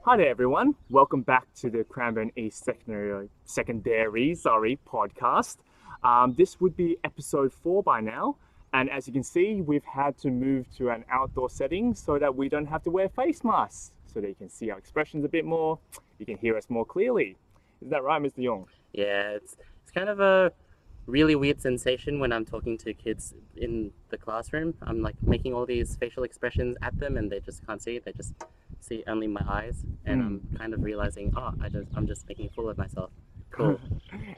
Hi there, everyone. Welcome back to the Cranbourne East Secondary podcast. This would be episode 4 by now. And as you can see, we've had to move to an outdoor setting so that we don't have to wear face masks, so that you can see our expressions a bit more, you can hear us more clearly. Is that right, Mr. Young? Yeah, it's kind of a really weird sensation when I'm talking to kids in the classroom. I'm like making all these facial expressions at them and they just can't see it. They just see only my eyes, and I'm kind of realizing, I'm just making a fool of myself. Cool.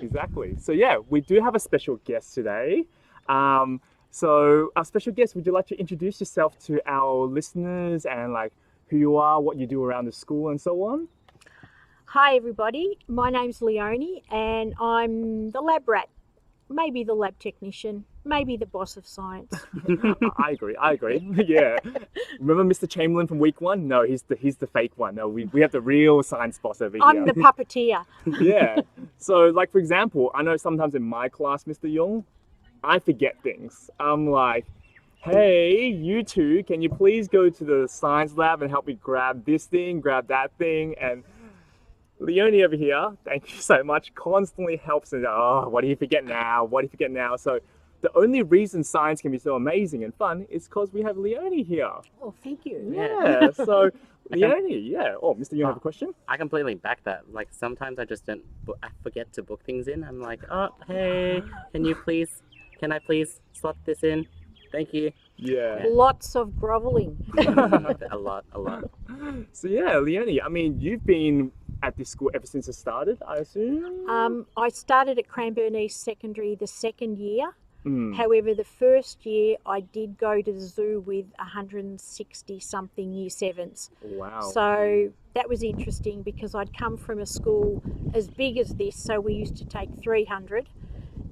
Exactly. So yeah, we do have a special guest today. So our special guest, would you like to introduce yourself to our listeners and like who you are, what you do around the school and so on? Hi everybody, my name's Leonie and I'm the lab rat, maybe the lab technician, maybe the boss of science. I agree. Yeah. Remember Mr. Chamberlain from week 1? No, he's the fake one. No, we have the real science boss over here. I'm the puppeteer. Yeah. So like, for example, I know sometimes in my class, Mr. Young, I forget things. I'm like, hey, you two, can you please go to the science lab and help me grab this thing, grab that thing? And Leonie over here, thank you so much, constantly helps me. Oh, what do you forget now? What do you forget now? So the only reason science can be so amazing and fun is because we have Leonie here. Oh, thank you. Yeah, so Leonie, yeah. Oh, Mr. You have a question? I completely back that. Like sometimes I just don't, I forget to book things in. I'm like, oh, hey, can I please slot this in? Thank you. Yeah. Lots of groveling. A lot. So yeah, Leonie, I mean, you've been at this school ever since it started, I assume? I started at Cranbourne East Secondary the second year. However, the first year I did go to the zoo with 160 something year 7s. Wow. So that was interesting because I'd come from a school as big as this, so we used to take 300,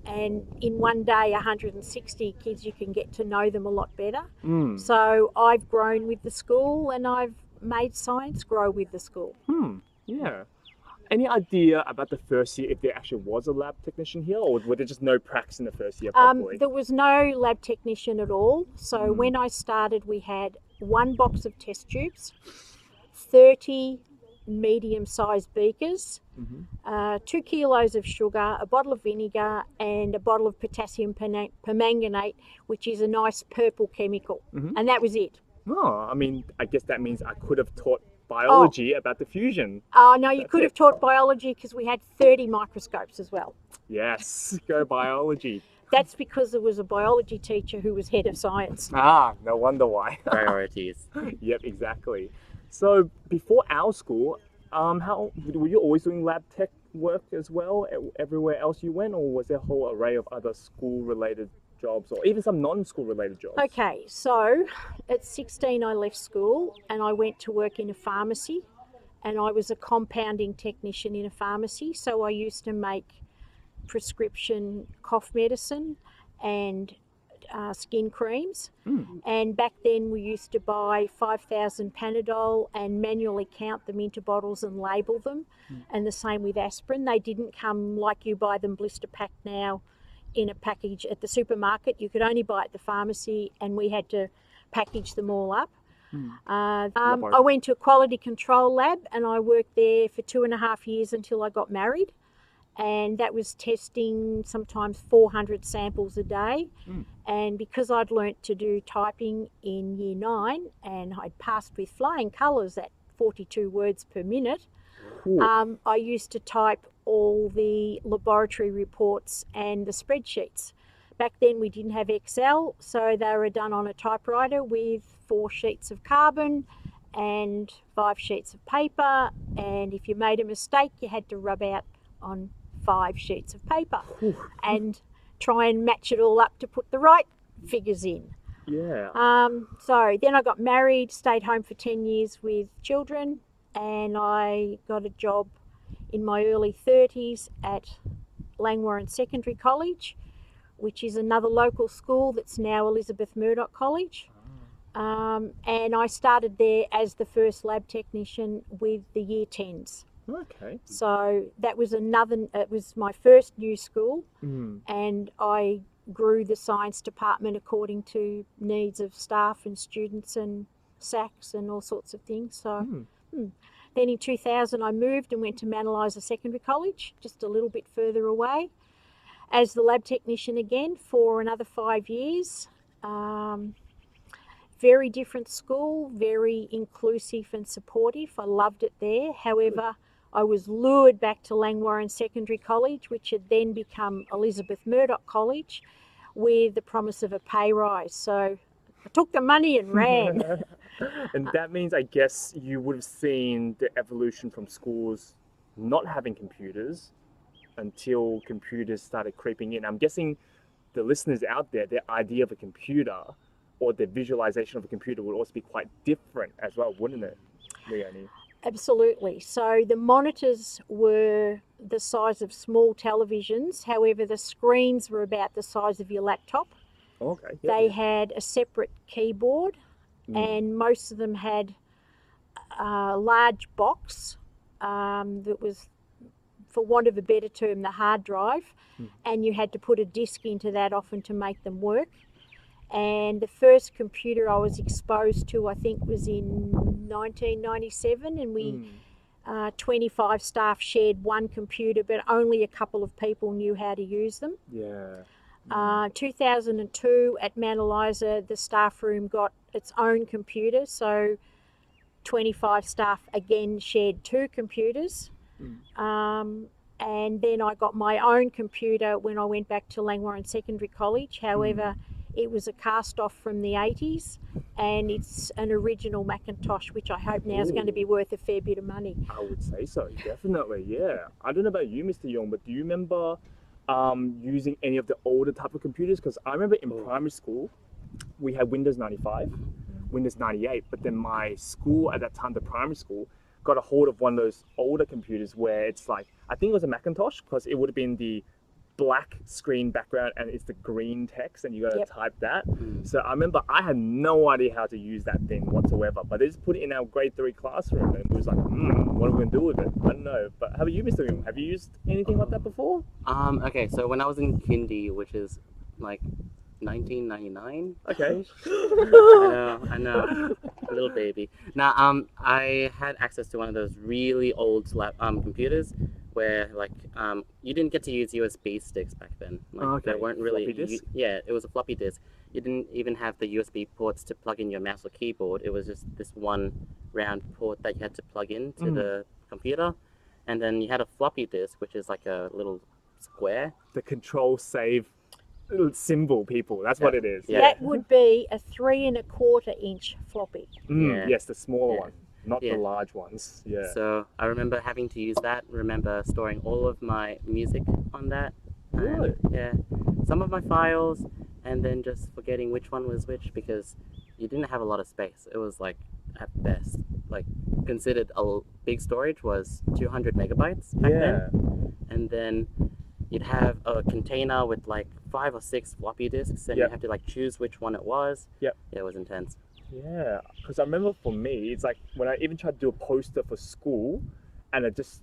and in one day 160 kids, you can get to know them a lot better. So I've grown with the school and I've made science grow with the school. Yeah. Any idea about the first year if there actually was a lab technician here, or were there just no pracs in the first year properly? There was no lab technician at all. So when I started, we had 1 box of test tubes, 30 medium-sized beakers, 2 kilos of sugar, a bottle of vinegar, and a bottle of potassium permanganate, which is a nice purple chemical. And that was it. Oh, I mean, I guess that means I could have taught biology about the fusion. No, you could have taught biology because we had 30 microscopes as well. Yes, go biology. That's because there was a biology teacher who was head of science. No wonder why. Priorities. Yep, exactly. So before our school, how were you always doing lab tech work as well everywhere else you went, or was there a whole array of other school-related jobs or even some non-school related jobs? Okay, so at 16 I left school and I went to work in a pharmacy, and I was a compounding technician in a pharmacy. So I used to make prescription cough medicine and skin creams. And back then we used to buy 5,000 Panadol and manually count them into bottles and label them. And the same with aspirin. They didn't come like you buy them blister pack now in a package at the supermarket. You could only buy at the pharmacy, and we had to package them all up. I went to a quality control lab and I worked there for 2.5 years until I got married, and that was testing sometimes 400 samples a day. And because I'd learnt to do typing in year 9 and I'd passed with flying colours at 42 words per minute, I used to type all the laboratory reports and the spreadsheets. Back then we didn't have Excel, so they were done on a typewriter with 4 sheets of carbon and 5 sheets of paper, and if you made a mistake you had to rub out on 5 sheets of paper and try and match it all up to put the right figures in. Yeah. So then I got married, stayed home for 10 years with children, and I got a job in my early 30s at Langwarrin Secondary College, which is another local school that's now Elizabeth Murdoch College. And I started there as the first lab technician with the year 10s. Okay. So that was it was my first new school, and I grew the science department according to needs of staff and students and SACs and all sorts of things. So Then in 2000, I moved and went to Mount Eliza Secondary College, just a little bit further away, as the lab technician again for another 5 years. Very different school, very inclusive and supportive. I loved it there. However, I was lured back to Langwarrin Secondary College, which had then become Elizabeth Murdoch College, with the promise of a pay rise. So I took the money and ran. And that means, I guess, you would have seen the evolution from schools not having computers until computers started creeping in. I'm guessing the listeners out there, their idea of a computer or their visualization of a computer would also be quite different as well, wouldn't it, Leonie? Absolutely. So the monitors were the size of small televisions. However, the screens were about the size of your laptop. Okay. They had a separate keyboard, and most of them had a large box that was, for want of a better term, the hard drive, and you had to put a disk into that often to make them work. And the first computer I was exposed to, I think, was in 1997, and we 25 staff shared one computer, but only a couple of people knew how to use them. Yeah. 2002 at Mount Eliza, the staff room got its own computer, so 25 staff again shared two computers. And then I got my own computer when I went back to Langwarrin Secondary College. However, it was a cast off from the 80s, and it's an original Macintosh, which I hope now is going to be worth a fair bit of money. I would say so, definitely, yeah. I don't know about you, Mr. Young, but do you remember using any of the older type of computers? Because I remember in primary school, we had Windows 95, Windows 98, but then my school at that time, the primary school, got a hold of one of those older computers where it's like, I think it was a Macintosh, because it would have been the black screen background and it's the green text and you got to type that. So I remember I had no idea how to use that thing whatsoever, but they just put it in our grade 3 classroom and it was like, what are we going to do with it? I don't know. But how about you, Mr. Young? Have you used anything like that before? Okay, so when I was in kindy, which is like 1999. Okay. I know, a little baby. Now, I had access to one of those really old computers where, like, you didn't get to use USB sticks back then. Like, there weren't really. Yeah, it was a floppy disk. You didn't even have the USB ports to plug in your mouse or keyboard. It was just this one round port that you had to plug into the computer, and then you had a floppy disk, which is like a little square. The control save symbol, people. That's what it is. Yeah. That would be a 3 1/4 inch floppy. Yes, the smaller one, not the large ones. Yeah. So I remember having to use that. Remember storing all of my music on that. Really? Yeah, some of my files, and then just forgetting which one was which because you didn't have a lot of space. It was like at best, like considered a big storage was 200 megabytes back then, and then you'd have a container with like 5 or 6 floppy disks, and you have to like choose which one it was. Yeah, it was intense. Yeah, because I remember for me, it's like when I even tried to do a poster for school, and I just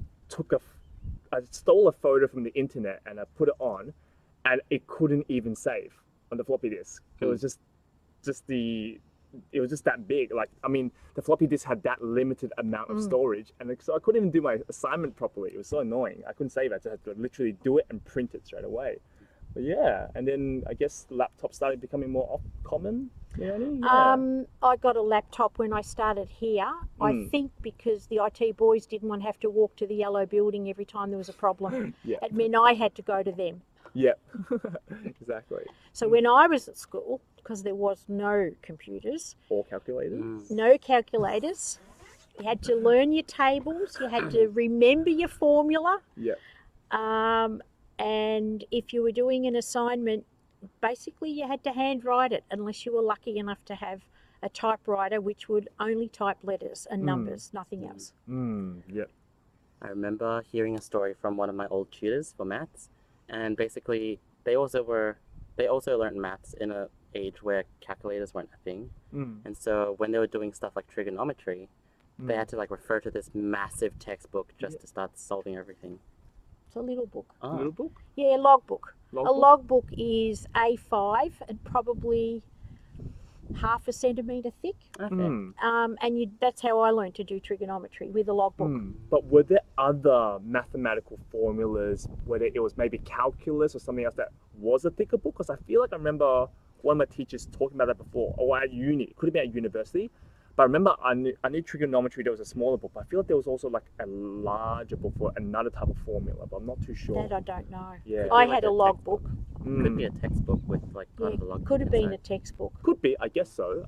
I stole a photo from the internet and I put it on, and it couldn't even save on the floppy disk. It was just that big. Like, I mean, the floppy disk had that limited amount of storage, and so I couldn't even do my assignment properly. It was so annoying. I couldn't save it. I just had to literally do it and print it straight away. But yeah, and then I guess laptops started becoming more common. I got a laptop when I started here. I think because the IT boys didn't want to have to walk to the yellow building every time there was a problem. It meant I had to go to them. Yep, exactly. So when I was at school, because there was no computers. Or calculators. No calculators. You had to learn your tables. You had to remember your formula. Yep. And if you were doing an assignment, basically you had to handwrite it unless you were lucky enough to have a typewriter which would only type letters and numbers, nothing else. Yep. I remember hearing a story from one of my old tutors for maths, and basically they also learned maths in an age where calculators weren't a thing. And so when they were doing stuff like trigonometry, they had to like refer to this massive textbook just to start solving everything. It's a little book. A little book? Yeah, logbook. A logbook is A5 and probably half a centimetre thick. Okay. And that's how I learned to do trigonometry, with a logbook. But were there other mathematical formulas, whether it was maybe calculus or something else that was a thicker book? Because I feel like I remember one of my teachers talking about that before, or at uni. It could have been at university. But I remember I knew trigonometry, there was a smaller book, but I feel like there was also like a larger book for another type of formula, but I'm not too sure. That I don't know. Yeah. I Like had a a logbook. Could be a textbook with like part Yeah, of the log. could have been a inside. textbook. Could be, I guess so.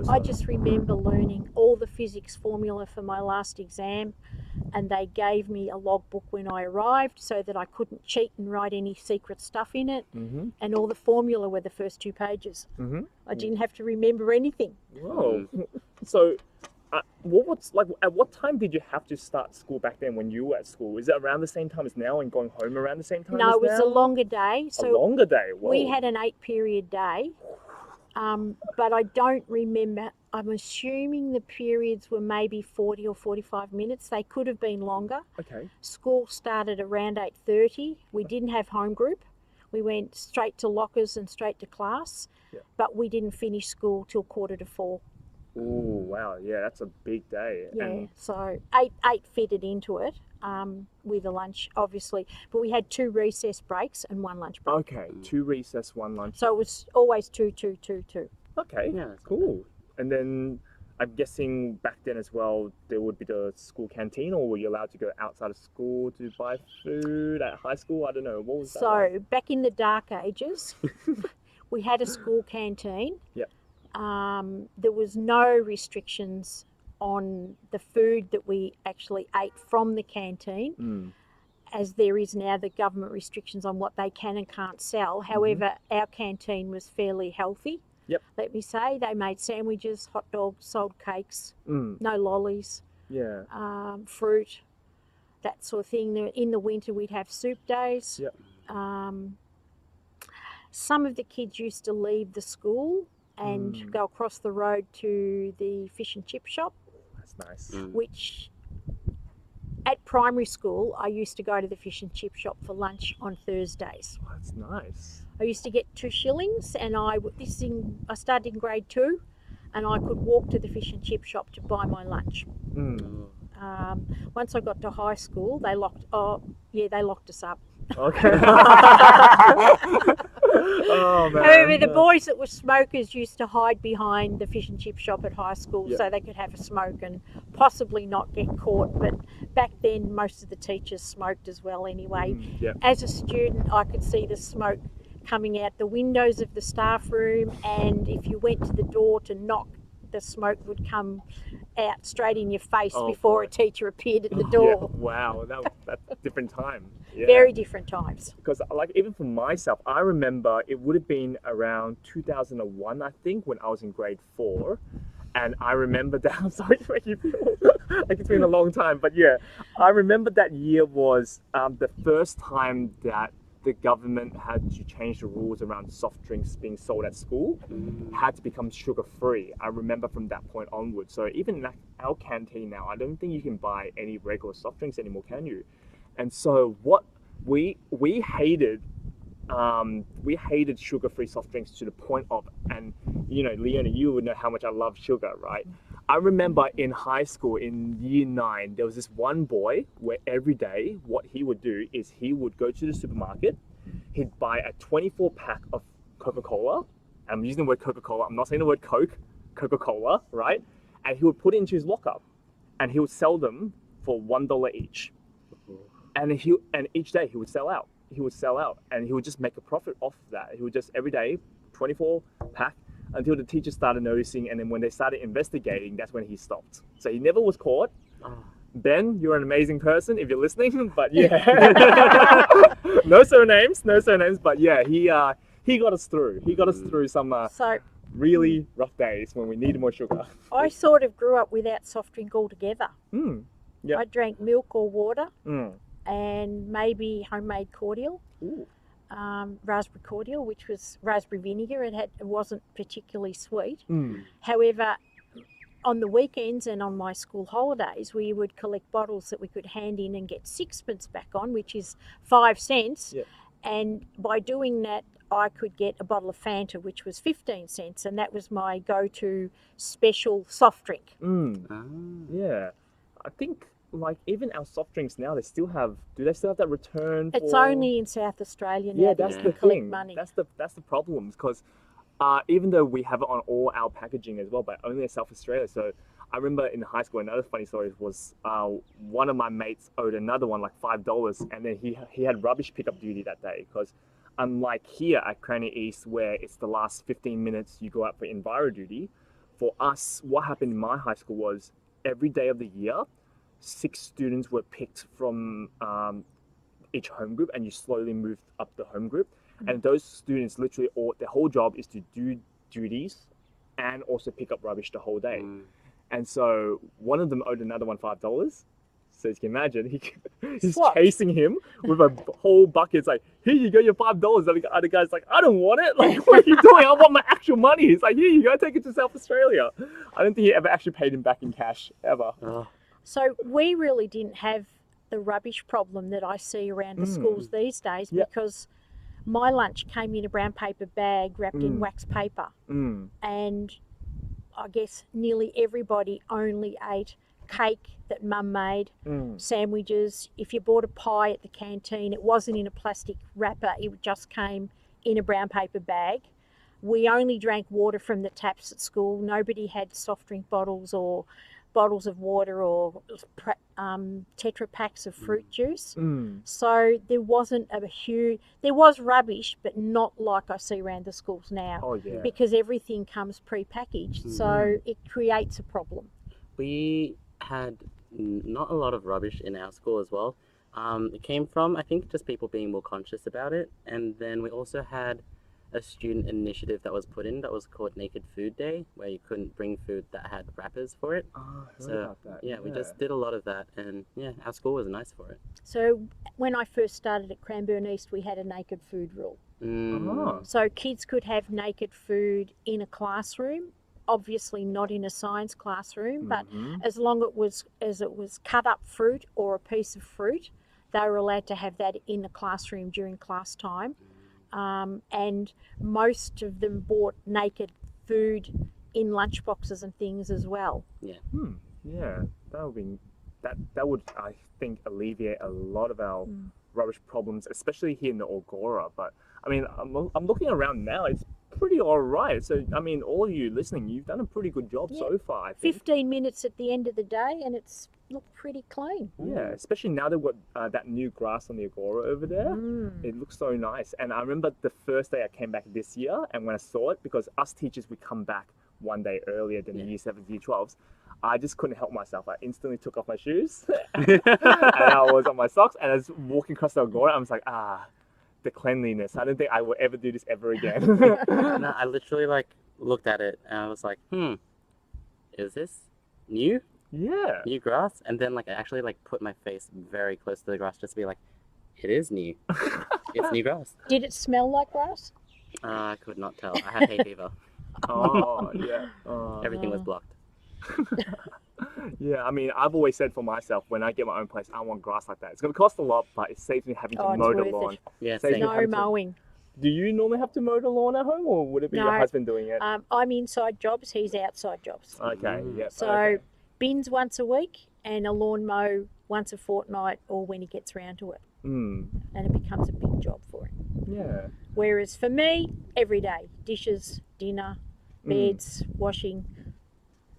I just remember learning all the physics formula for my last exam, and they gave me a logbook when I arrived so that I couldn't cheat and write any secret stuff in it. And all the formula were the first 2 pages. I didn't have to remember anything. Whoa. So, at what time did you have to start school back then when you were at school? Is it around the same time as now and going home around the same time No, as it was now? a longer day. A So longer day. Whoa. we had an 8-period day, but I don't remember. I'm assuming the periods were maybe 40 or 45 minutes. They could have been longer. Okay. School started around 8:30. We didn't have home group. We went straight to lockers and straight to class, but we didn't finish school till 3:45. Ooh, wow. Yeah, that's a big day. Yeah, And so eight fitted into it, with a lunch, obviously. But we had 2 recess breaks and 1 lunch break. okay, 2 recess, 1 lunch. So it was always 2, 2, 2, 2. Okay, Yeah, that's cool. And then I'm guessing back then as well, there would be the school canteen, or were you allowed to go outside of school to buy food at high school? I don't know. What was that like? So back in the dark ages, we had a school canteen. Yep. There was no restrictions on the food that we actually ate from the canteen, as there is now the government restrictions on what they can and can't sell. However, our canteen was fairly healthy. Yep. Let me say, they made sandwiches, hot dogs, sold cakes, no lollies, Yeah. fruit, that sort of thing. In the winter, we'd have soup days. Yep. Some of the kids used to leave the school and go across the road to the fish and chip shop, That's nice. which at primary school, I used to go to the fish and chip shop for lunch on Thursdays. Oh, that's nice. I used to get 2 shillings, and I started in grade 2, and I could walk to the fish and chip shop to buy my lunch. Once I got to high school, they locked us up. Okay. Oh, man. However, the boys that were smokers used to hide behind the fish and chip shop at high school so they could have a smoke and possibly not get caught. But back then, most of the teachers smoked as well anyway. As a student, I could see the smoke coming out the windows of the staff room, and if you went to the door to knock, the smoke would come out straight in your face before a teacher appeared at the door. Yeah. Wow, that's a different time. Yeah. Very different times. Because like even for myself, I remember it would have been around 2001, I think, when I was in grade 4. And I remember that, I'm sorry to make you feel like it's been a long time, but yeah, I remember that year was the first time that the government had to change the rules around soft drinks being sold at school, had to become sugar-free. I remember from that point onwards. So even in our canteen now, I don't think you can buy any regular soft drinks anymore, can you? And so what we hated sugar-free soft drinks to the point of, and you know, Leonie, you would know how much I love sugar, right? I remember in high school in year 9, there was this one boy where every day what he would do is he would go to the supermarket, he'd buy a 24-pack of Coca-Cola. I'm using the word Coca-Cola, I'm not saying the word Coke, Coca-Cola, right? And he would put it into his lockup and he would sell them for $1 each. And each day he would sell out. And he would just make a profit off of that. He would just every day 24-pack until the teachers started noticing, and then when they started investigating, that's when he stopped. So he never was caught. Ben, you're an amazing person if you're listening, but yeah. no surnames, but yeah, he got us through. He got us through some really rough days when we needed more sugar. I sort of grew up without soft drink altogether. Yep. I drank milk or water and maybe homemade cordial. Ooh. Raspberry cordial, which was raspberry vinegar. It wasn't particularly sweet. However, on the weekends and on my school holidays, we would collect bottles that we could hand in and get 6pence back on, which is 5 cents. Yep. And by doing that, I could get a bottle of Fanta, which was 15 cents, and that was my go-to special soft drink. Yeah, I think like even our soft drinks now, they still have. Do they still have that return? It's for... only in South Australia now Yeah, that that's you the can collect thing. money. That's the problem because even though we have it on all our packaging as well, but only in South Australia. So I remember in high school, another funny story was one of my mates owed another one like $5, and then he had rubbish pickup duty that day because unlike here at Cranny East, where it's the last 15 minutes you go out for enviro duty, for us, what happened in my high school was every day of the year, 6 students were picked from each home group, and you slowly moved up the home group. And those students literally their whole job is to do duties and also pick up rubbish the whole day. And so one of them owed another one $5. So you can imagine he's Swapped. chasing him with a whole bucket. It's like, here you go, your $5. And the other guy's like, I don't want it. Like, what are you doing? I want my actual money. He's like, here you go, take it to South Australia. I don't think he ever actually paid him back in cash ever. So we really didn't have the rubbish problem that I see around the schools these days because my lunch came in a brown paper bag wrapped in wax paper. And I guess nearly everybody only ate cake that mum made, sandwiches. If you bought a pie at the canteen, it wasn't in a plastic wrapper, it just came in a brown paper bag. We only drank water from the taps at school. Nobody had soft drink bottles or bottles of water or Tetra packs of fruit juice. So there wasn't there was rubbish, but not like I see around the schools now. Oh, yeah. Because everything comes pre-packaged, so it creates a problem. We had not a lot of rubbish in our school as well. It came from, I think, just people being more conscious about it. And then we also had a student initiative that was put in that was called Naked Food Day, where you couldn't bring food that had wrappers for it. Oh, I heard So about that. yeah, we just did a lot of that, and yeah, our school was nice for it. So when I first started at Cranbourne East, we had a naked food rule. So kids could have naked food in a classroom, obviously not in a science classroom, but as long as it was cut up fruit or a piece of fruit, they were allowed to have that in the classroom during class time. And most of them bought naked food in lunchboxes and things as well. Yeah, that would I think alleviate a lot of our rubbish problems, especially here in the Agora. But I mean, I'm looking around now. It's pretty all right. So I mean, all of you listening, you've done a pretty good job so far. I think. 15 minutes at the end of the day, and it's looked pretty clean. Yeah, especially now that we've got that new grass on the Agora over there. It looks so nice. And I remember the first day I came back this year, and when I saw it, because us teachers would come back one day earlier than the Year 7s, Year 12s, I just couldn't help myself. I instantly took off my shoes and I was on my socks, and I was walking across the Agora. I was like, the cleanliness. I don't think I will ever do this ever again. No, I literally like looked at it and I was like, is this new? Yeah. New grass? And then like I actually like put my face very close to the grass just to be like, it is new. It's new grass. Did it smell like grass? I could not tell. I had hay fever. Oh, yeah. Everything was blocked. Yeah, I mean, I've always said for myself, when I get my own place, I want grass like that. It's going to cost a lot, but it saves me having to mow the lawn. Yeah, Saves same. me No having to- mowing. Do you normally have to mow the lawn at home, or would it be your No. husband doing it? I'm inside jobs, he's outside jobs. Okay, yeah. So bins once a week and a lawn mow once a fortnight or when he gets round to it. And it becomes a big job for him. Yeah. Whereas for me, every day, dishes, dinner, beds, washing.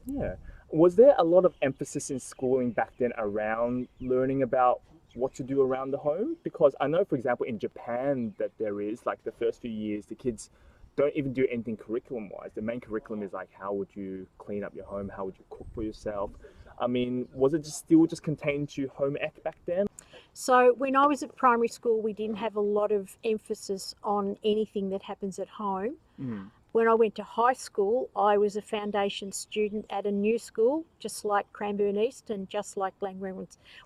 Yeah. Was there a lot of emphasis in schooling back then around learning about what to do around the home? Because I know, for example, in Japan that there is, like the first few years, the kids don't even do anything curriculum-wise. The main curriculum is like, how would you clean up your home? How would you cook for yourself? I mean, was it still contained to home ec back then? So when I was at primary school, we didn't have a lot of emphasis on anything that happens at home. When I went to high school, I was a foundation student at a new school, just like Cranbourne East and just like Glengarry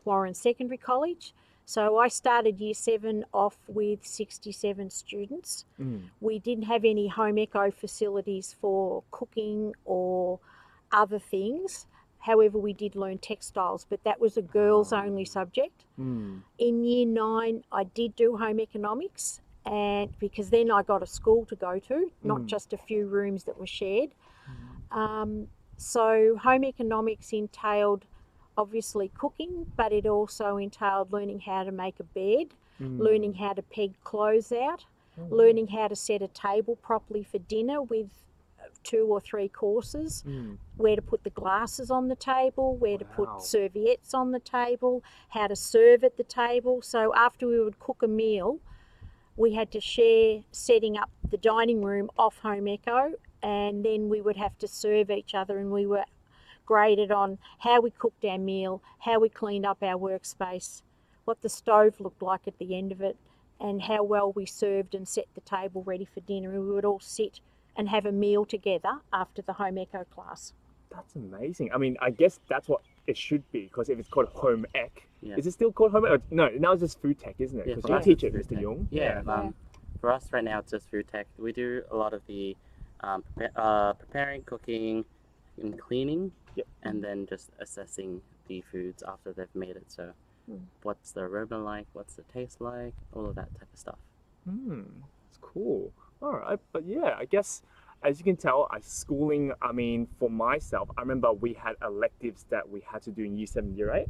Warren Secondary College. So I started Year 7 off with 67 students. We didn't have any home eco facilities for cooking or other things. However, we did learn textiles, but that was a girls-only subject. In Year 9, I did do home economics, and because then I got a school to go to, not just a few rooms that were shared. So home economics entailed obviously cooking, but it also entailed learning how to make a bed, learning how to peg clothes out, learning how to set a table properly for dinner with 2 or 3 courses, where to put the glasses on the table, where to put serviettes on the table, how to serve at the table. So after we would cook a meal, we had to share setting up the dining room off home eco, and then we would have to serve each other, and we were graded on how we cooked our meal, how we cleaned up our workspace, what the stove looked like at the end of it, and how well we served and set the table ready for dinner. And we would all sit and have a meal together after the home eco class. That's amazing. I mean, I guess that's what it should be, because if it's called home ec, Yeah. is it still called home ec? No, now it's just food tech, isn't it? Yeah, Because for you us teach it's it, food Mr. tech. Jung. Yeah. For us right now, it's just food tech. We do a lot of the preparing, cooking, and cleaning, and then just assessing the foods after they've made it. So, what's the aroma like? What's the taste like? All of that type of stuff. It's cool. All right, but yeah, I guess as you can tell, schooling, I mean, for myself, I remember we had electives that we had to do in year 7, year 8.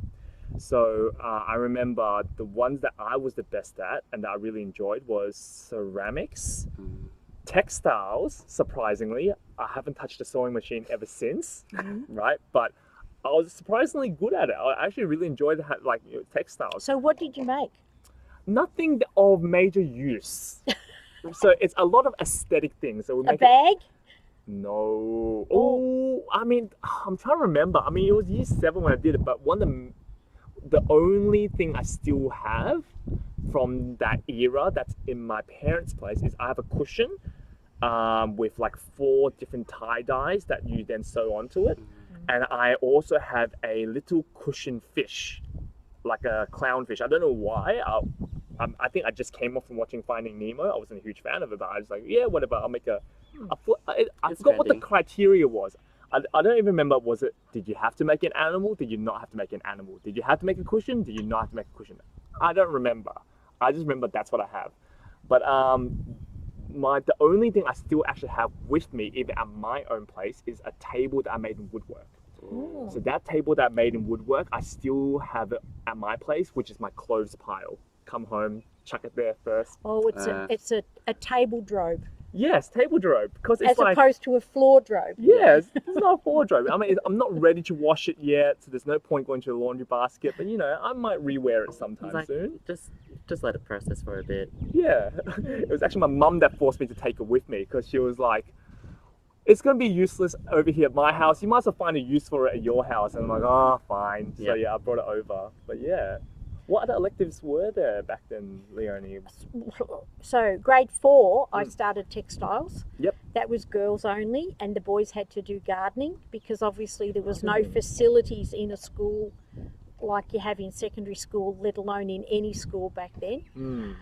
So I remember the ones that I was the best at and that I really enjoyed was ceramics, textiles. Surprisingly, I haven't touched a sewing machine ever since, right? But I was surprisingly good at it. I actually really enjoyed textiles. So what did you make? Nothing of major use. So it's a lot of aesthetic things. So we A make bag? No. Oh, I mean, I'm trying to remember. I mean, it was year 7 when I did it, but the only thing I still have from that era that's in my parents' place is I have a cushion with like 4 different tie-dyes that you then sew onto it. And I also have a little cushion fish, like a clownfish. I don't know why. I think I just came off from watching Finding Nemo. I wasn't a huge fan of it, but I was like, yeah, whatever. I'll make I forgot what the criteria was. I don't even remember. Did you have to make an animal? Did you not have to make an animal? Did you have to make a cushion? Did you not have to make a cushion? I don't remember. I just remember that's what I have. But the only thing I still actually have with me, even at my own place, is a table that I made in woodwork. So that table that I made in woodwork, I still have it at my place, which is my clothes pile. Come home, chuck it there first. Oh, it's a table drobe. Yes, table drobe, because it's as opposed to a floor drobe. Yes, it's not a floor drobe. I mean, I'm not ready to wash it yet, so there's no point going to the laundry basket. But I might rewear it sometime soon. Just let it process for a bit. Yeah, it was actually my mum that forced me to take it with me, because she was like, "It's gonna be useless over here at my house. You might as well find a use for it at your house." And I'm like, "Oh, fine." So yeah, I brought it over. But yeah. What other electives were there back then, Leonie? So grade 4, I started textiles. Yep. That was girls only, and the boys had to do gardening, because obviously there was no facilities in a school like you have in secondary school, let alone in any school back then.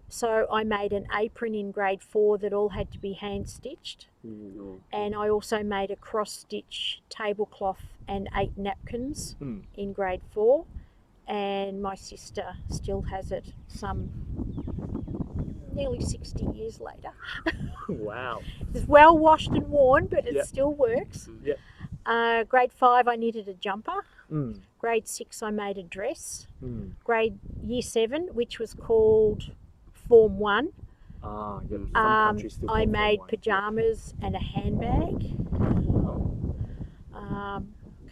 So I made an apron in grade 4 that all had to be hand stitched. And I also made a cross stitch tablecloth and 8 napkins in grade 4. And my sister still has it nearly 60 years later. Wow. It's well washed and worn, but it still works. Yep. Grade 5, I knitted a jumper. Grade 6, I made a dress. Year 7, which was called Form 1. Some countries still call I Form made 1. pyjamas and a handbag.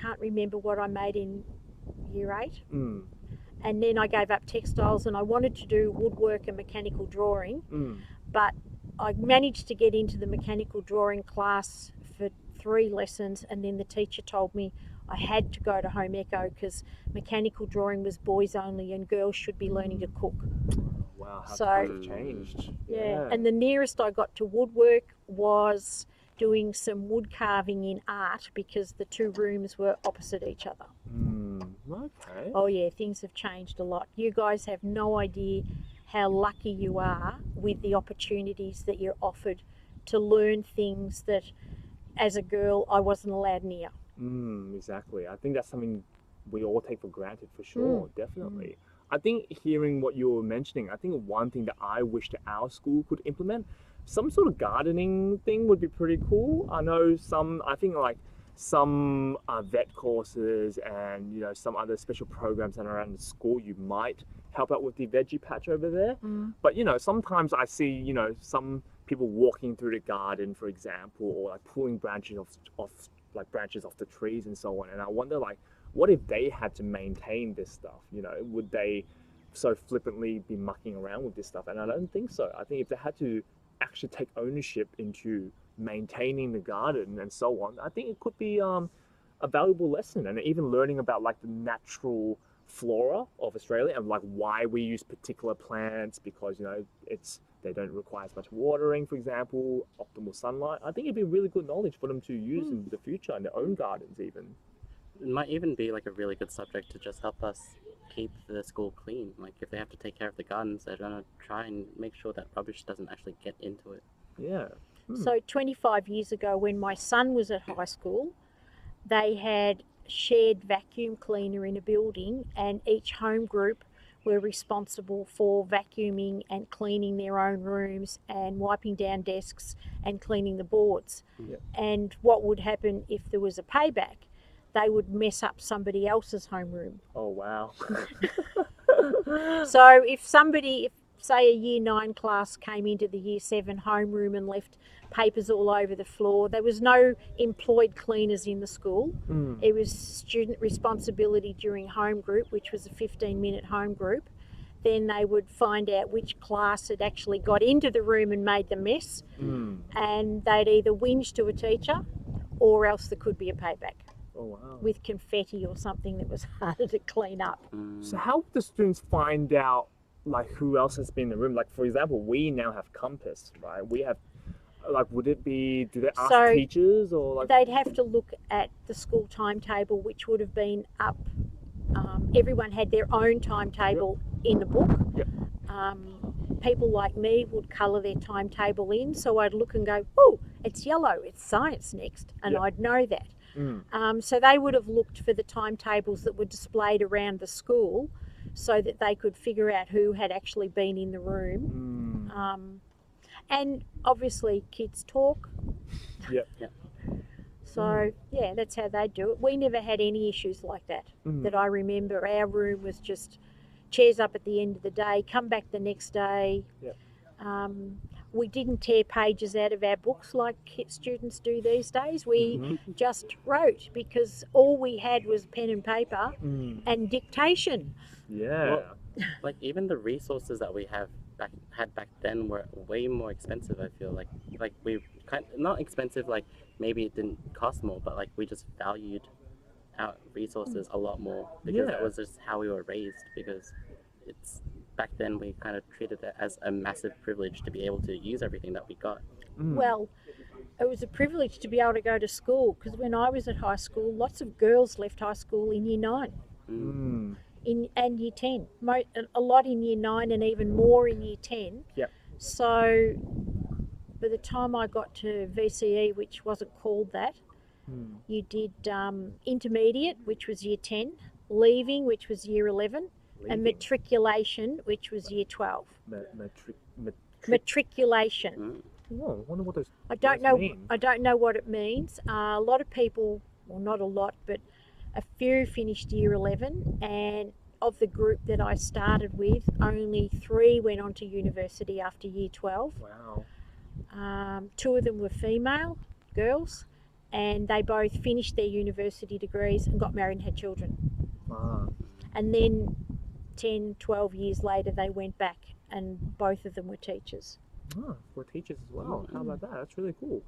Can't remember what I made in year 8. And then I gave up textiles, and I wanted to do woodwork and mechanical drawing, but I managed to get into the mechanical drawing class for 3 lessons, and then the teacher told me I had to go to home eco because mechanical drawing was boys only and girls should be learning to cook. Wow, how So times have changed. yeah, and the nearest I got to woodwork was doing some wood carving in art, because the 2 rooms were opposite each other. Okay. Oh yeah, things have changed a lot. You guys have no idea how lucky you are with the opportunities that you're offered to learn things that as a girl I wasn't allowed near. Exactly. I think that's something we all take for granted, for sure. Definitely. I think hearing what you were mentioning, I think one thing that I wish that our school could implement, some sort of gardening thing would be pretty cool. I know I think like some vet courses and some other special programs that are around the school, you might help out with the veggie patch over there. But sometimes I see some people walking through the garden, for example, or like pulling branches off the trees and so on. And I wonder, like, what if they had to maintain this stuff? Would they so flippantly be mucking around with this stuff? And I don't think so. I think if they had to actually take ownership into maintaining the garden and so on, I think it could be a valuable lesson, and even learning about like the natural flora of Australia and like why we use particular plants, because they don't require as much watering, for example, optimal sunlight. I think it'd be really good knowledge for them to use in the future in their own gardens even. It might even be like a really good subject to just help us keep the school clean. Like if they have to take care of the gardens, they're gonna try and make sure that rubbish doesn't actually get into it. Yeah. So 25 years ago, when my son was at high school, they had shared vacuum cleaner in a building, and each home group were responsible for vacuuming and cleaning their own rooms and wiping down desks and cleaning the boards. Yeah. And what would happen if there was a payback? They would mess up somebody else's homeroom. Oh, wow. So if say a year 9 class came into the year 7 homeroom and left papers all over the floor, there was no employed cleaners in the school. It was student responsibility during home group, which was a 15-minute home group. Then they would find out which class had actually got into the room and made the mess, and they'd either whinge to a teacher or else there could be a payback. Oh, wow. With confetti or something that was harder to clean up. So how do the students find out like who else has been in the room? Like, for example, we now have compass, right? We have, like, do they ask teachers, or like? They'd have to look at the school timetable, which would have been up. Everyone had their own timetable in the book. Yep. People like me would colour their timetable in, so I'd look and go, oh, it's yellow, it's science next, and I'd know that. So they would have looked for the timetables that were displayed around the school, so that they could figure out who had actually been in the room. And obviously kids talk. Yep. So yeah, that's how they do it. We never had any issues like that that I remember. Our room was just chairs up at the end of the day, come back the next day. Yep. We didn't tear pages out of our books like students do these days. We just wrote, because all we had was pen and paper and dictation. Yeah. Well, like even the resources that we had back then were way more expensive. I feel like we not expensive, like maybe it didn't cost more, but like we just valued our resources a lot more, because that was just how we were raised. Because back then we kind of treated it as a massive privilege to be able to use everything that we got. Well, it was a privilege to be able to go to school, because when I was at high school, lots of girls left high school in year 9 and year 10. A lot in year 9 and even more in year 10. Yep. So by the time I got to VCE, which wasn't called that, you did intermediate, which was year 10, leaving, which was year 11, and matriculation, which was year 12. Matriculation. Oh, I wonder what those I don't know. mean. I don't know what it means. A lot of people, well, not a lot, but a few finished year 11, and of the group that I started with, only 3 went on to university after year 12. Wow. 2 of them were female girls, and they both finished their university degrees and got married and had children. Wow. And then 10, 12 years later, they went back, and both of them were teachers. Oh, we're teachers as well. How about that? That's really cool.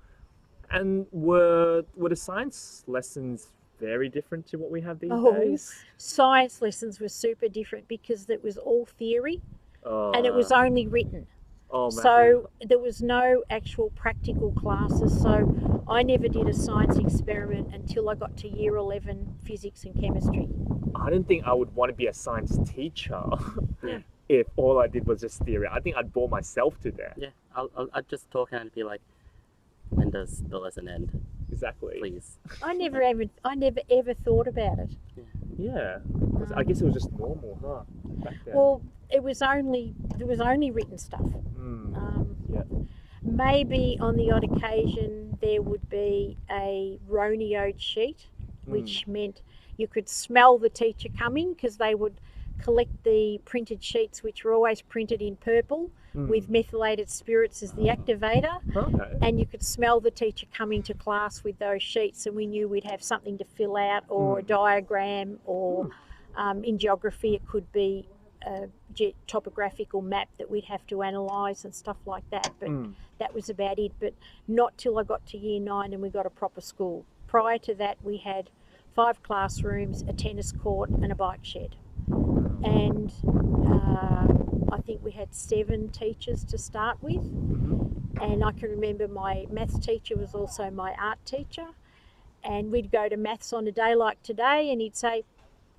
And were the science lessons very different to what we have these days? Science lessons were super different, because it was all theory and it was only written. So there was no actual practical classes. So I never did a science experiment until I got to year 11 physics and chemistry. I didn't think I would want to be a science teacher if all I did was just theory. I think I'd bore myself to death. Yeah, I'd just talk and I'd be like, when does the lesson end? Exactly. Please. I never ever thought about it. Yeah. Yeah. 'Cause I guess it was just normal, huh? Back then. Well, there was only written stuff. Yeah. Maybe on the odd occasion there would be a roneoed sheet, which meant you could smell the teacher coming, because they would collect the printed sheets, which were always printed in purple with methylated spirits as the activator. Okay. And you could smell the teacher coming to class with those sheets, and we knew we'd have something to fill out, or a diagram, or in geography it could be a topographical map that we'd have to analyse and stuff like that. But that was about it. But not till I got to year 9 and we got a proper school. Prior to that, we had 5 classrooms, a tennis court and a bike shed. And I think we had 7 teachers to start with. And I can remember my maths teacher was also my art teacher. And we'd go to maths on a day like today and he'd say,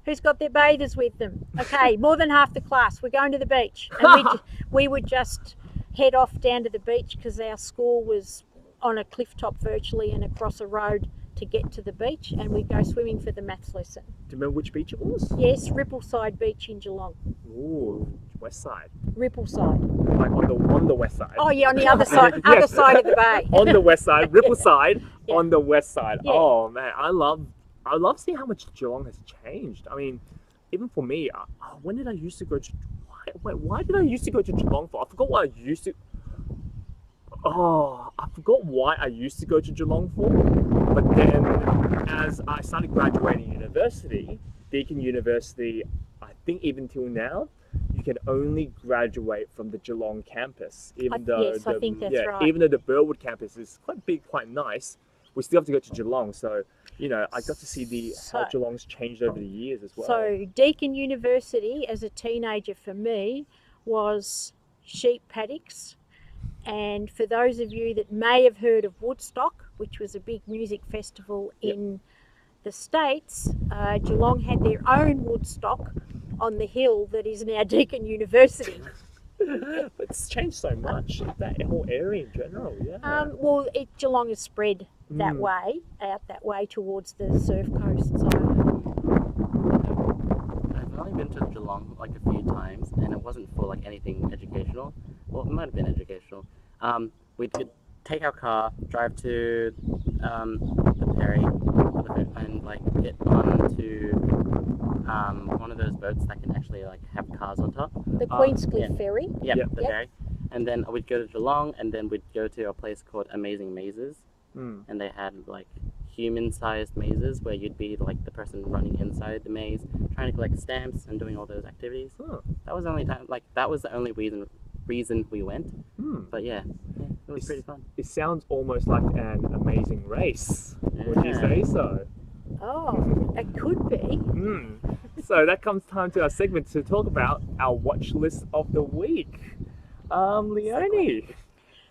"Who's got their bathers with them? Okay, more than half the class, we're going to the beach." And we would just head off down to the beach, because our school was on a cliff top virtually and across a road to get to the beach, and we'd go swimming for the maths lesson. Do you remember which beach it was? Yes, Rippleside Beach in Geelong. Ooh, west side. Rippleside. Like on the west side. Oh yeah, on the other side, other side of the bay. On the west side, Rippleside. Yeah. On the west side. Yeah. Oh man, I love seeing how much Geelong has changed. I mean, even for me, when did I used to go to? Why did I used to go to Geelong for? I forgot what I used to. Oh, I forgot why I used to go to Geelong for. But then, as I started graduating university, Deakin University, I think even till now, you can only graduate from the Geelong campus. Even though yes, I think that's right. Even though the Burwood campus is quite big, quite nice, we still have to go to Geelong. So, you know, I got to see how Geelong's changed over the years as well. So Deakin University as a teenager for me was sheep paddocks. And for those of you that may have heard of Woodstock, which was a big music festival in the States, Geelong had their own Woodstock on the hill that is now Deakin University. But it's changed so much, that whole area in general, yeah. Well, Geelong has spread that way, out that way towards the surf coast. So I've only been to Geelong like a few times, and it wasn't for like anything educational. Well, it might have been educational. We could take our car, drive to the ferry, and like get onto one of those boats that can actually like have cars on top. the Queenscliff Ferry. The ferry. And then we'd go to Geelong, and then we'd go to a place called Amazing Mazes, and they had like human-sized mazes where you'd be like the person running inside the maze, trying to collect stamps and doing all those activities. That was the only time, like that was the only reason we went. But yeah, it was pretty fun. It sounds almost like an amazing race. Would you say so? Oh, it could be. So that comes time to our segment to talk about our watch list of the week. Leonie,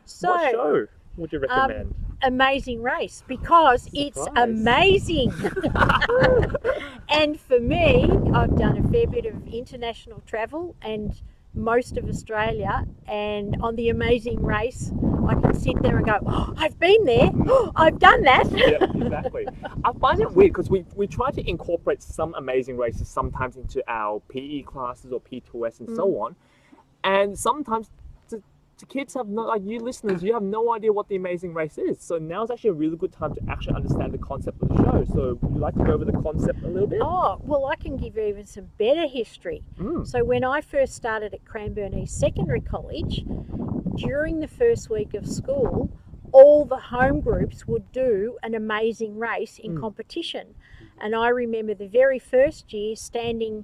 So, what show would you recommend? Amazing Race, because it's amazing. And for me, I've done a fair bit of international travel and most of Australia, and on the Amazing Race I can sit there and go, "Oh, I've been there, oh, I've done that." Yeah, exactly. I find it weird because we try to incorporate some amazing races sometimes into our PE classes or P2S and so on, and sometimes to kids have no, like you listeners, you have no idea what the Amazing Race is. So now is actually a really good time to actually understand the concept of the show. So would you like to go over the concept a little bit? Oh, well, I can give you even some better history. So when I first started at Cranbourne East Secondary College, during the first week of school, all the home groups would do an Amazing Race in competition. And I remember the very first year standing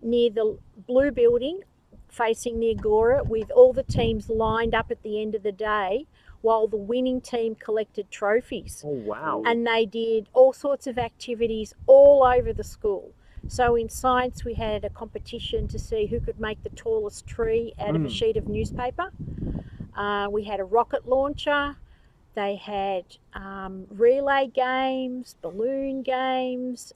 near the blue building facing the Agora with all the teams lined up at the end of the day while the winning team collected trophies. Oh, wow. And they did all sorts of activities all over the school. So in science we had a competition to see who could make the tallest tree out of a sheet of newspaper. We had a rocket launcher. They had relay games, balloon games,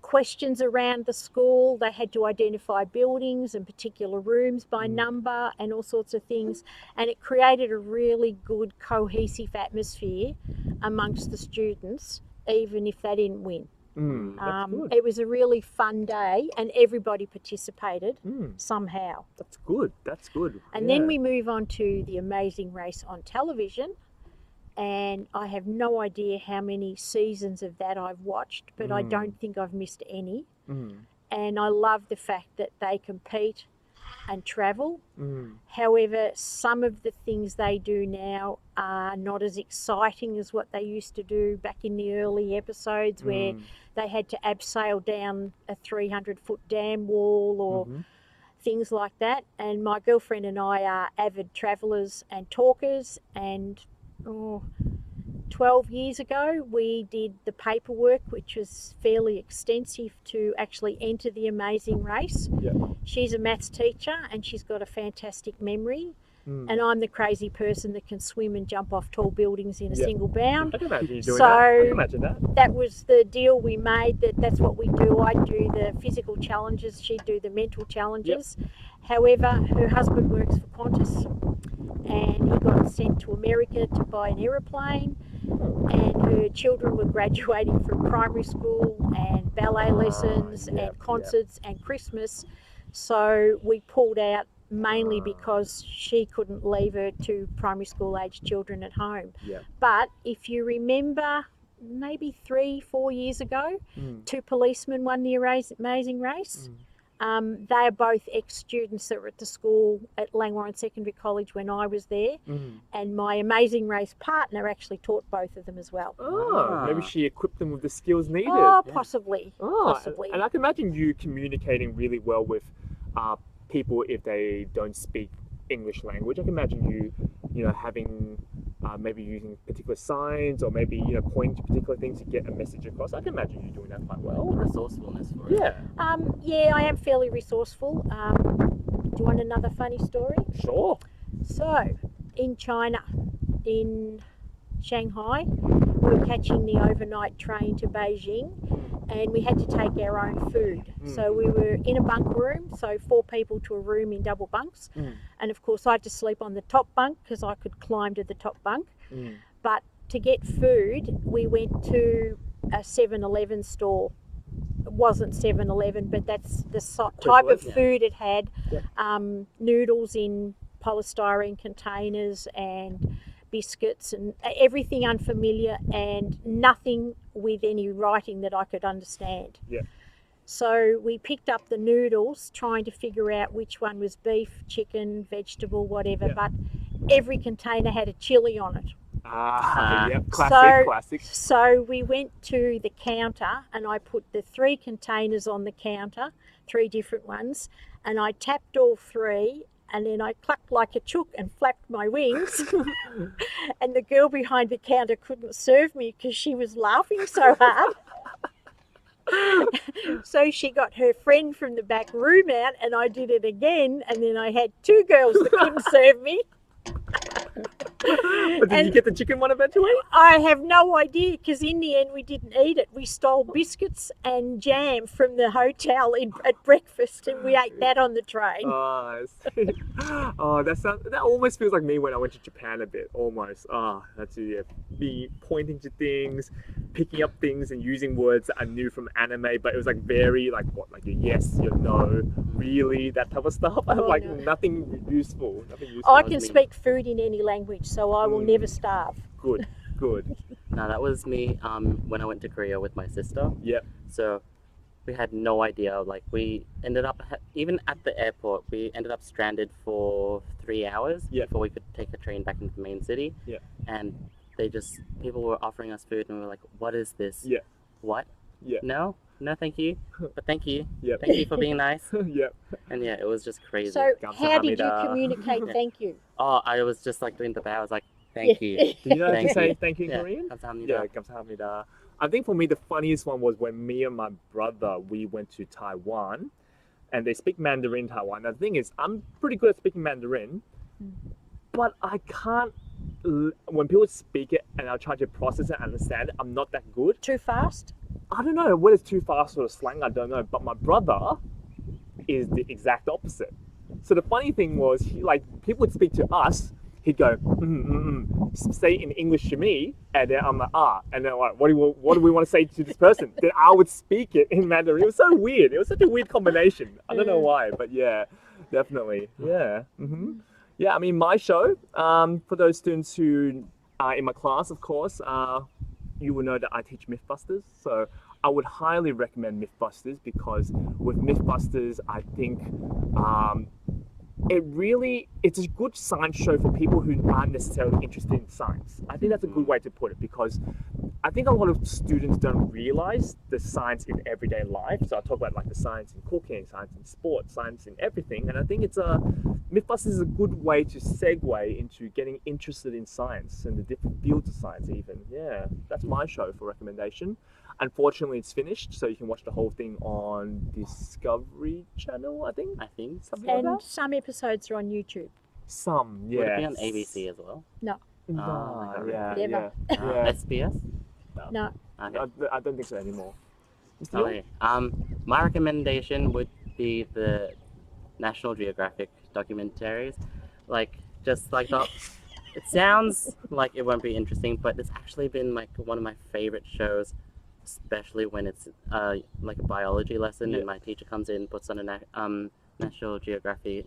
questions around the school. They had to identify buildings and particular rooms by number and all sorts of things, and it created a really good cohesive atmosphere amongst the students, even if they didn't win. That's good. It was a really fun day, and everybody participated somehow. That's good. That's good. And then we move on to the Amazing Race on television. And I have no idea how many seasons of that I've watched, but I don't think I've missed any. And I love the fact that they compete and travel. However, some of the things they do now are not as exciting as what they used to do back in the early episodes, where they had to abseil down a 300-foot dam wall or things like that. And my girlfriend and I are avid travellers and talkers, and 12 years ago we did the paperwork, which was fairly extensive, to actually enter the Amazing Race. She's a maths teacher and she's got a fantastic memory, and I'm the crazy person that can swim and jump off tall buildings in a single bound. I can imagine you doing that. I can imagine that. That was the deal we made, that's what we do. I do the physical challenges, she'd do the mental challenges. However, her husband works for Qantas, and he got sent to America to buy an aeroplane, and her children were graduating from primary school and ballet lessons and concerts and Christmas. So we pulled out, mainly because she couldn't leave her two primary school aged children at home. But if you remember, maybe 3-4 years ago, 2 policemen won the Amazing Race. They are both ex-students that were at the school at Langwarrin Secondary College when I was there, and my Amazing Race partner actually taught both of them as well. Maybe she equipped them with the skills needed. Possibly. Possibly. And I can imagine you communicating really well with people if they don't speak English language. I can imagine you know, having maybe using particular signs, or maybe, you know, pointing to particular things to get a message across. I can imagine you doing that quite well. Resourcefulness for it. Yeah, I am fairly resourceful. Do you want another funny story? Sure. So, in China, in Shanghai, we were catching the overnight train to Beijing, and we had to take our own food. So we were in a bunk room, so 4 people to a room in double bunks. And of course I had to sleep on the top bunk because I could climb to the top bunk. But to get food, we went to a 7-Eleven store. It wasn't 7-Eleven, but that's the type of food it had. Noodles in polystyrene containers, and biscuits, and everything unfamiliar, and nothing with any writing that I could understand. So we picked up the noodles, trying to figure out which one was beef, chicken, vegetable, whatever, but every container had a chili on it. Classic. So we went to the counter, and I put the 3 containers on the counter, 3 different ones, and I tapped all 3, and then I clucked like a chook and flapped my wings. And the girl behind the counter couldn't serve me because she was laughing so hard. So she got her friend from the back room out, and I did it again, and then I had 2 girls that couldn't serve me. But did you get the chicken one eventually? I have no idea, because in the end we didn't eat it. We stole biscuits and jam from the hotel at breakfast, and we ate that on the train. I see. That almost feels like me when I went to Japan a bit, almost. That's me pointing to things, picking up things and using words that I knew from anime, but it was like very like your yes, your no, really, that type of stuff. Nothing useful. I can speak food in any language, so I will never starve. Good. No, that was me when I went to Korea with my sister. So we had no idea. Like, we ended up, even at the airport, we ended up stranded for 3 hours before we could take a train back into the main city. And people were offering us food, and we were like, what is this? What? No, thank you. But thank you. Thank you for being nice. And it was just crazy. So how did you communicate thank you? I was just like doing the bow. I was like, thank you. Do you know how to say thank you in Korean? 감사합니다. 감사합니다. I think for me, the funniest one was when me and my brother, we went to Taiwan, and they speak Mandarin in Taiwan. The thing is, I'm pretty good at speaking Mandarin, but I can't, when people speak it and I try to process it and understand it, I'm not that good. Too fast? I don't know whether it's too fast or the slang, I don't know, but my brother is the exact opposite. So the funny thing was, people would speak to us, he'd go, say in English to me, and then I'm like, and then like, what do we want to say to this person? Then I would speak it in Mandarin. It was so weird. It was such a weird combination. I don't know why, but yeah, definitely, yeah. Yeah, I mean, my show, for those students who are in my class, of course, you will know that I teach Mythbusters. So I would highly recommend Mythbusters because with Mythbusters, I think it's a good science show for people who aren't necessarily interested in science. I think that's a good way to put it because I think a lot of students don't realize the science in everyday life. So I talk about like the science in cooking, science in sports, science in everything. And I think Mythbusters is a good way to segue into getting interested in science and the different fields of science even. Yeah, that's my show for recommendation. Unfortunately, it's finished, so you can watch the whole thing on Discovery Channel, I think. Something like And that. some episodes are on YouTube. Some, yeah. Would it be on ABC as well? No. No, yeah, Never. yeah. SBS? No. Okay. I don't think so anymore. Mr. Young? Okay. My recommendation would be the National Geographic documentaries. Like, just like the... It sounds like it won't be interesting, but it's actually been like one of my favorite shows, especially when it's like a biology lesson and my teacher comes in, puts on a National Geography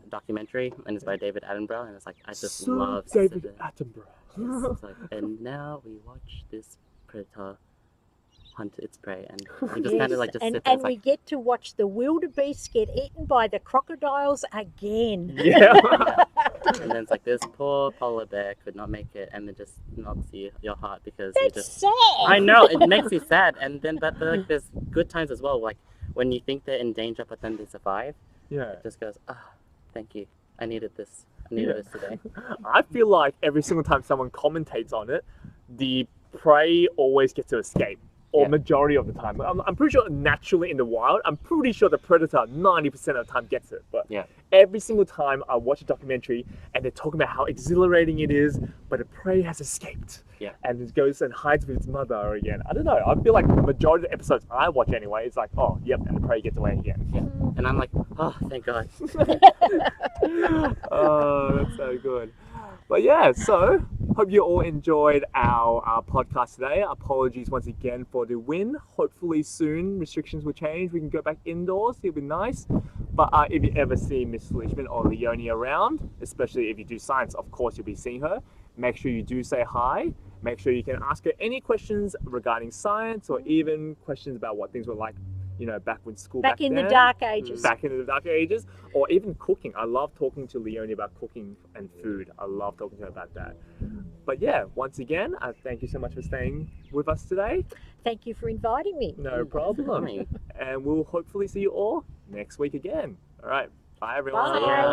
documentary, and it's by David Attenborough, and it's like I just love David Attenborough. It's like, and now we watch this predator hunt its prey, and we just kind of like just sit there. And we get to watch the wildebeest get eaten by the crocodiles again. Yeah. And then it's like this poor polar bear could not make it, and it just knocks your heart because you That's just. sad. I know it makes you sad, and then but like there's good times as well, like when you think they're in danger but then they survive. Yeah. It just goes, thank you. I needed this. I needed this today. I feel like every single time someone commentates on it, the prey always gets to escape. Or majority of the time. I'm pretty sure naturally in the wild, I'm pretty sure the predator 90% of the time gets it. But every single time I watch a documentary and they're talking about how exhilarating it is, but the prey has escaped. Yeah. And it goes and hides with its mother again. I don't know. I feel like the majority of the episodes I watch anyway, it's like, and the prey gets away again. Yeah. And I'm like, thank God. Oh, that's so good. But yeah, so hope you all enjoyed our podcast today. Apologies once again for the wind. Hopefully soon restrictions will change. We can go back indoors. It'll be nice. But if you ever see Miss Leishman or Leonie around, especially if you do science, of course you'll be seeing her. Make sure you do say hi. Make sure you can ask her any questions regarding science or even questions about what things were like, back when school Back in then. the dark ages. Back in the dark ages, or even cooking. I love talking to Leonie about cooking and food. I love talking to her about that. But yeah, once again, I thank you so much for staying with us today. Thank you for inviting me. No problem. And we'll hopefully see you all next week again. All right. Bye, everyone. Bye.